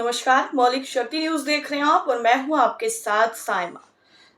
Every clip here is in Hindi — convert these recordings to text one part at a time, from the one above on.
नमस्कार, मौलिक शक्ति न्यूज देख रहे हैं आप और मैं हूं आपके साथ साइमा।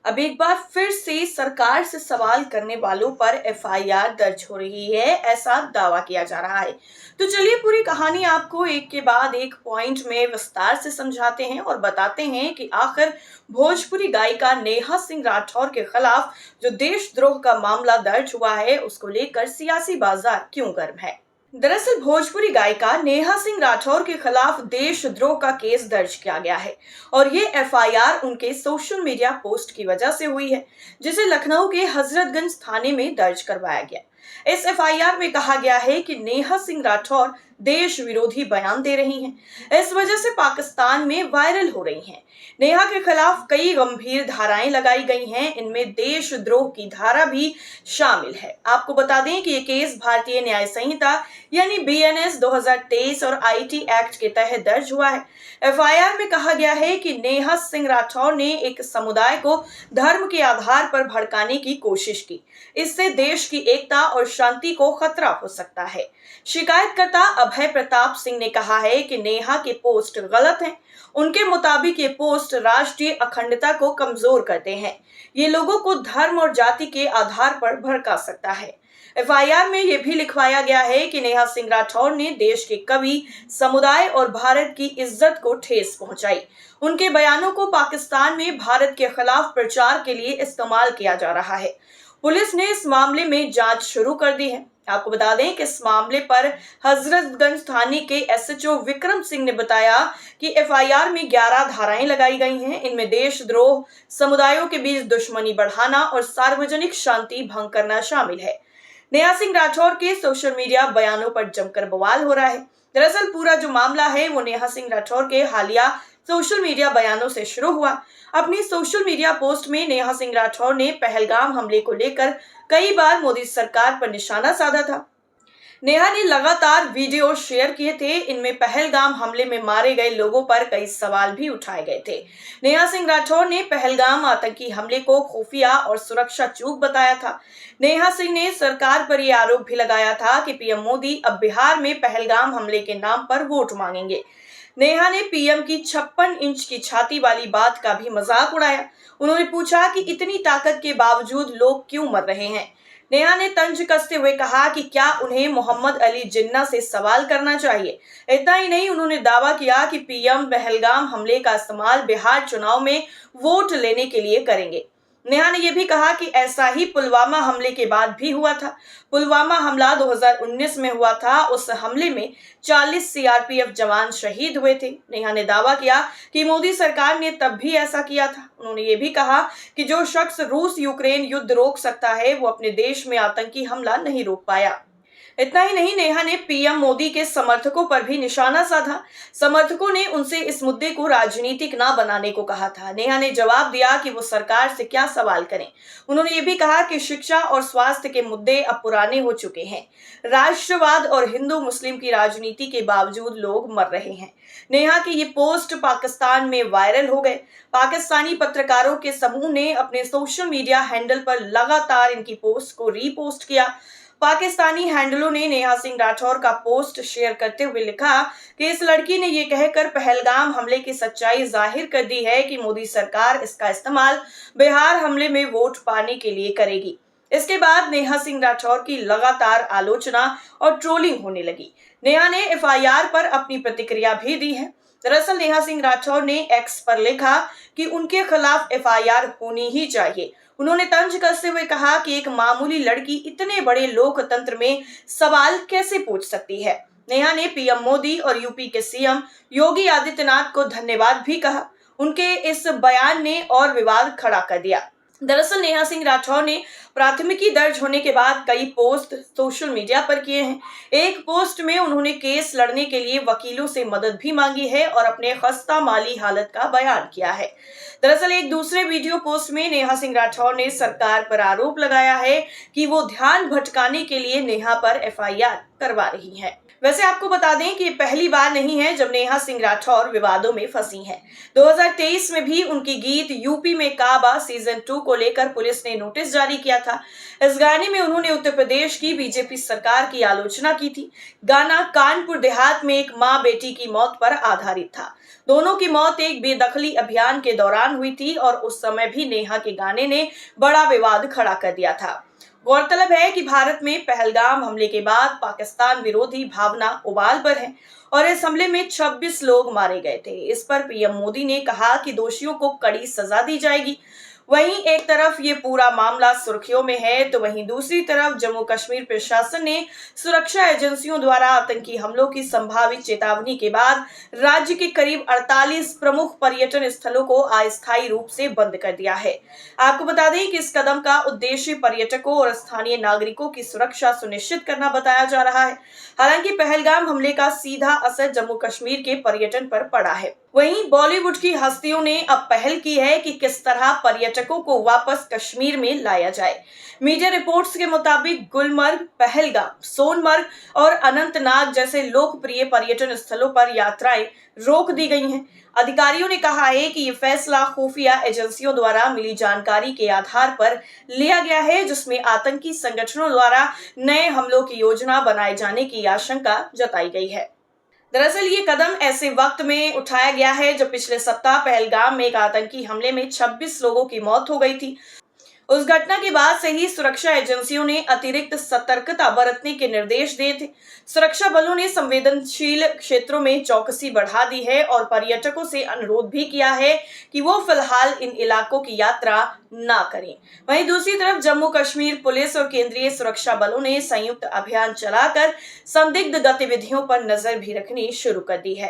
अब एक बार फिर से सरकार से सवाल करने वालों पर एफआईआर दर्ज हो रही है, ऐसा दावा किया जा रहा है। तो चलिए पूरी कहानी आपको एक के बाद एक पॉइंट में विस्तार से समझाते हैं और बताते हैं कि आखिर भोजपुरी गायिका नेहा सिंह राठौर के खिलाफ जो देशद्रोह का मामला दर्ज हुआ है, उसको लेकर सियासी बाजार क्यों गर्म है। दरअसल भोजपुरी गायिका नेहा सिंह राठौर के खिलाफ देशद्रोह का केस दर्ज किया गया है और ये एफआईआर उनके सोशल मीडिया पोस्ट की वजह से हुई है, जिसे लखनऊ के हजरतगंज थाने में दर्ज करवाया गया। इस एफआईआर में कहा गया है कि नेहा सिंह राठौर देश विरोधी बयान दे रही हैं, इस वजह से पाकिस्तान में वायरल हो रही हैं। नेहा के खिलाफ कई गंभीर धाराएं लगाई गई हैं, इनमें देशद्रोह की धारा भी शामिल है। आपको बता दें कि ये केस भारतीय न्याय संहिता यानी बीएनएस 2023 और आईटी एक्ट के तहत दर्ज हुआ है। एफआईआर में कहा गया है कि नेहा सिंह राठौर ने एक समुदाय को धर्म के आधार पर भड़काने की कोशिश की। इससे देश की एकता और शांति को खतरा हो सकता है। शिकायतकर्ता अभय प्रताप सिंह ने कहा है कि नेहा के पोस्ट गलत हैं। उनके मुताबिक ये पोस्ट राष्ट्रीय अखंडता को कमजोर करते हैं। ये लोगों को धर्म और जाति के आधार पर भड़का सकता है। एफआईआर में यह भी लिखवाया गया है कि नेहा सिंह राठौर ने देश के कवि, समुदाय और भारत की इज्जत को ठेस पहुंचाई। उनके बयानों को पाकिस्तान में भारत के खिलाफ प्रचार के लिए इस्तेमाल किया जा रहा है। पुलिस ने इस मामले में जांच शुरू कर दी है। आपको बता दें कि इस मामले पर हजरतगंज थाने के एसएचओ विक्रम सिंह ने बताया कि एफआईआर में 11 धाराएं लगाई गई हैं। इनमें देशद्रोह, समुदायों के बीच दुश्मनी बढ़ाना और सार्वजनिक शांति भंग करना शामिल है। नेहा सिंह राठौर के सोशल मीडिया बयानों पर जमकर बवाल हो रहा है। दरअसल पूरा जो मामला है वो नेहा सिंह राठौर के हालिया सोशल मीडिया बयानों से शुरू हुआ। अपनी सोशल मीडिया पोस्ट में नेहा सिंह राठौर ने पहलगाम हमले को लेकर कई बार मोदी सरकार पर निशाना साधा था। नेहा ने लगातार वीडियो शेयर किए थे। इनमें पहलगाम हमले में मारे गए लोगों पर कई सवाल भी उठाए गए थे। नेहा सिंह राठौर ने पहलगाम आतंकी हमले को खुफिया और सुरक्षा चूक बताया था। नेहा सिंह ने सरकार पर यह आरोप भी लगाया था कि पीएम मोदी अब बिहार में पहलगाम हमले के नाम पर वोट मांगेंगे। नेहा ने पीएम की 56 इंच की छाती वाली बात का भी मजाक उड़ाया। उन्होंने पूछा कि इतनी ताकत के बावजूद लोग क्यों मर रहे हैं। नेहा ने तंज कसते हुए कहा कि क्या उन्हें मोहम्मद अली जिन्ना से सवाल करना चाहिए। इतना ही नहीं, उन्होंने दावा किया कि पीएम पहलगाम हमले का इस्तेमाल बिहार चुनाव में वोट लेने के लिए करेंगे। नेहा ने यह भी कहा कि ऐसा ही पुलवामा हमले के बाद भी हुआ था। पुलवामा हमला 2019 में हुआ था। उस हमले में 40 सीआरपीएफ जवान शहीद हुए थे। नेहा ने दावा किया कि मोदी सरकार ने तब भी ऐसा किया था। उन्होंने ये भी कहा कि जो शख्स रूस यूक्रेन युद्ध रोक सकता है, वो अपने देश में आतंकी हमला नहीं रोक पाया। इतना ही नहीं, नेहा ने पीएम मोदी के समर्थकों पर भी निशाना साधा। समर्थकों ने उनसे इस मुद्दे को राजनीतिक ना बनाने को कहा था। नेहा ने जवाब दिया कि वो सरकार से क्या सवाल करें। उन्होंने ये भी कहा कि शिक्षा और स्वास्थ्य के मुद्दे अब पुराने हो चुके हैं। राष्ट्रवाद और हिंदू मुस्लिम की राजनीति के बावजूद लोग मर रहे हैं। नेहा की ये पोस्ट पाकिस्तान में वायरल हो गए। पाकिस्तानी पत्रकारों के समूह ने अपने सोशल मीडिया हैंडल पर लगातार इनकी पोस्ट को रीपोस्ट किया। पाकिस्तानी हैंडलों ने नेहा सिंह राठौर का पोस्ट शेयर करते हुए लिखा कि इस लड़की ने यह कहकर पहलगाम हमले की सच्चाई जाहिर कर दी है कि मोदी सरकार इसका इस्तेमाल बिहार हमले में वोट पाने के लिए करेगी। इसके बाद नेहा सिंह राठौर की लगातार आलोचना और ट्रोलिंग होने लगी। नेहा ने एफआईआर पर अपनी प्रतिक्रिया भी दी है। दरअसल नेहा सिंह राठौर ने एक्स पर लिखा कि उनके खिलाफ एफआईआर होनी ही चाहिए। उन्होंने तंज कसते हुए कहा कि एक मामूली लड़की इतने बड़े लोकतंत्र में सवाल कैसे पूछ सकती है। नेहा ने पीएम मोदी और यूपी के सीएम योगी आदित्यनाथ को धन्यवाद भी कहा। उनके इस बयान ने और विवाद खड़ा कर दिया। दरअसल नेहा सिंह राठौर ने प्राथमिकी दर्ज होने के बाद कई पोस्ट सोशल मीडिया पर किए हैं। एक पोस्ट में उन्होंने केस लड़ने के लिए वकीलों से मदद भी मांगी है और अपने खस्ता माली हालत का बयान किया है। दरअसल एक दूसरे वीडियो पोस्ट में नेहा सिंह राठौर ने सरकार पर आरोप लगाया है कि वो ध्यान भटकाने के लिए नेहा पर एफआईआर करवा रही है। वैसे आपको बता दें कि ये पहली बार नहीं है जब नेहा सिंह राठौर विवादों में फंसी हैं। 2023 में भी उनकी गीत यूपी में काबा सीजन 2 को लेकर पुलिस ने नोटिस जारी किया था। इस गाने में उन्होंने उत्तर प्रदेश की बीजेपी सरकार की आलोचना की थी। गाना कानपुर देहात में एक मां बेटी की मौत पर आधारित था। दोनों की मौत एक बेदखली अभियान के दौरान हुई थी और उस समय भी नेहा के गाने ने बड़ा विवाद खड़ा कर दिया था। गौरतलब है कि भारत में पहलगाम हमले के बाद पाकिस्तान विरोधी भावना उबाल पर है और इस हमले में 26 लोग मारे गए थे। इस पर पीएम मोदी ने कहा कि दोषियों को कड़ी सजा दी जाएगी। वहीं एक तरफ ये पूरा मामला सुर्खियों में है तो वहीं दूसरी तरफ जम्मू कश्मीर प्रशासन ने सुरक्षा एजेंसियों द्वारा आतंकी हमलों की संभावित चेतावनी के बाद राज्य के करीब 48 प्रमुख पर्यटन स्थलों को अस्थायी रूप से बंद कर दिया है। आपको बता दें कि इस कदम का उद्देश्य पर्यटकों और स्थानीय नागरिकों की सुरक्षा सुनिश्चित करना बताया जा रहा है। हालांकि पहलगाम हमले का सीधा असर जम्मू कश्मीर के पर्यटन पर पड़ा है। वहीं बॉलीवुड की हस्तियों ने अब पहल की है कि किस तरह पर्यटकों को वापस कश्मीर में लाया जाए। मीडिया रिपोर्ट्स के मुताबिक गुलमर्ग, पहलगाम, सोनमर्ग और अनंतनाग जैसे लोकप्रिय पर्यटन स्थलों पर यात्राएं रोक दी गई हैं। अधिकारियों ने कहा है कि ये फैसला खुफिया एजेंसियों द्वारा मिली जानकारी के आधार पर लिया गया है, जिसमें आतंकी संगठनों द्वारा नए हमलों की योजना बनाए जाने की आशंका जताई गई है। दरअसल ये कदम ऐसे वक्त में उठाया गया है जब पिछले सप्ताह पहलगाम में एक आतंकी हमले में 26 लोगों की मौत हो गई थी। उस घटना के बाद से ही सुरक्षा एजेंसियों ने अतिरिक्त सतर्कता बरतने के निर्देश दिए थे। सुरक्षा बलों ने संवेदनशील क्षेत्रों में चौकसी बढ़ा दी है और पर्यटकों से अनुरोध भी किया है कि वो फिलहाल इन इलाकों की यात्रा ना करें। वहीं दूसरी तरफ जम्मू कश्मीर पुलिस और केंद्रीय सुरक्षा बलों ने संयुक्त अभियान चलाकर संदिग्ध गतिविधियों पर नजर भी रखनी शुरू कर दी है।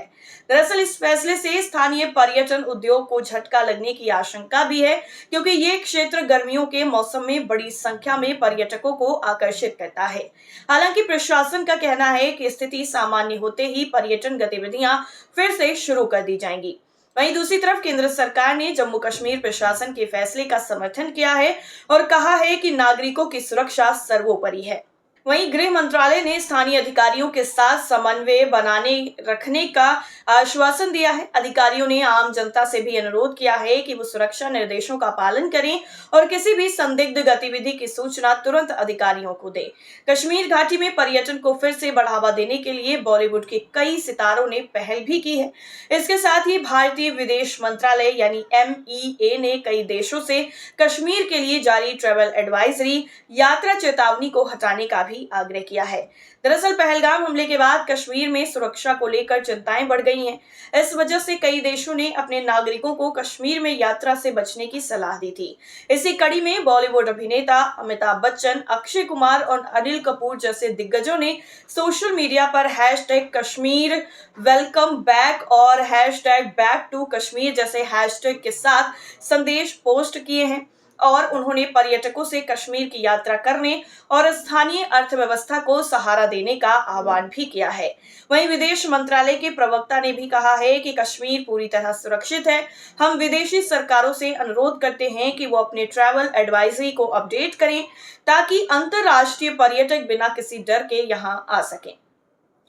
दरअसल इस फैसले से स्थानीय पर्यटन उद्योग को झटका लगने की आशंका भी है, क्योंकि ये क्षेत्र गर्मियों के मौसम में बड़ी संख्या में पर्यटकों को आकर्षित करता है। हालांकि प्रशासन का कहना है कि स्थिति सामान्य होते ही पर्यटन गतिविधियां फिर से शुरू कर दी जाएंगी। वहीं दूसरी तरफ केंद्र सरकार ने जम्मू कश्मीर प्रशासन के फैसले का समर्थन किया है और कहा है कि नागरिकों की सुरक्षा सर्वोपरि है। वहीं गृह मंत्रालय ने स्थानीय अधिकारियों के साथ समन्वय बनाने रखने का आश्वासन दिया है। अधिकारियों ने आम जनता से भी अनुरोध किया है कि वो सुरक्षा निर्देशों का पालन करें और किसी भी संदिग्ध गतिविधि की सूचना तुरंत अधिकारियों को दें। कश्मीर घाटी में पर्यटन को फिर से बढ़ावा देने के लिए बॉलीवुड के कई सितारों ने पहल भी की है। इसके साथ ही भारतीय विदेश मंत्रालय यानी MEA ने कई देशों से कश्मीर के लिए जारी ट्रैवल एडवाइजरी, यात्रा चेतावनी को हटाने का आग्रह किया है। दरअसल पहलगाम हमले के बाद कश्मीर में सुरक्षा को लेकर चिंताएं बढ़ गई हैं। इस वजह से कई देशों ने अपने नागरिकों को कश्मीर में यात्रा से बचने की सलाह दी थी। इसी कड़ी में बॉलीवुड अभिनेता अमिताभ बच्चन, अक्षय कुमार और अनिल कपूर जैसे दिग्गजों ने सोशल मीडिया पर #कश्मीर वेलकम बैक और #बैक टू कश्मीर जैसे हैशटैग के साथ संदेश पोस्ट किए हैं और उन्होंने पर्यटकों से कश्मीर की यात्रा करने और स्थानीय अर्थव्यवस्था को सहारा देने का आह्वान भी किया है। वहीं विदेश मंत्रालय के प्रवक्ता ने भी कहा है कि कश्मीर पूरी तरह सुरक्षित है। हम विदेशी सरकारों से अनुरोध करते हैं कि वो अपने ट्रैवल एडवाइजरी को अपडेट करें ताकि अंतर्राष्ट्रीय पर्यटक बिना किसी डर के यहां आ सकें।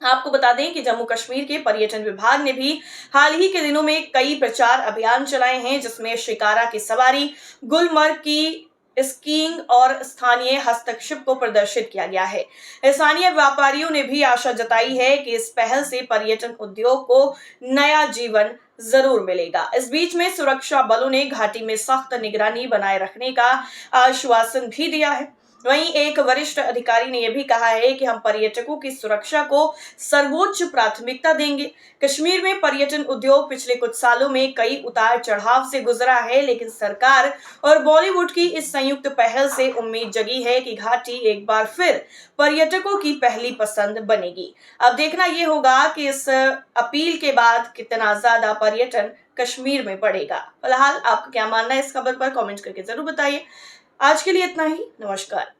आपको बता दें कि जम्मू कश्मीर के पर्यटन विभाग ने भी हाल ही के दिनों में कई प्रचार अभियान चलाए हैं, जिसमें शिकारा की सवारी, गुलमर्ग की स्कीइंग और स्थानीय हस्तशिल्प को प्रदर्शित किया गया है। स्थानीय व्यापारियों ने भी आशा जताई है कि इस पहल से पर्यटन उद्योग को नया जीवन जरूर मिलेगा। इस बीच में सुरक्षा बलों ने घाटी में सख्त निगरानी बनाए रखने का आश्वासन भी दिया है। वहीं एक वरिष्ठ अधिकारी ने यह भी कहा है कि हम पर्यटकों की सुरक्षा को सर्वोच्च प्राथमिकता देंगे। कश्मीर में पर्यटन उद्योग पिछले कुछ सालों में कई उतार चढ़ाव से गुजरा है, लेकिन सरकार और बॉलीवुड की इस संयुक्त पहल से उम्मीद जगी है कि घाटी एक बार फिर पर्यटकों की पहली पसंद बनेगी। अब देखना यह होगा कि इस अपील के बाद कितना ज्यादा पर्यटन कश्मीर में बढ़ेगा। फिलहाल आपका क्या मानना है इस खबर पर कमेंट करके जरूर बताइए। आज के लिए इतना ही। नमस्कार।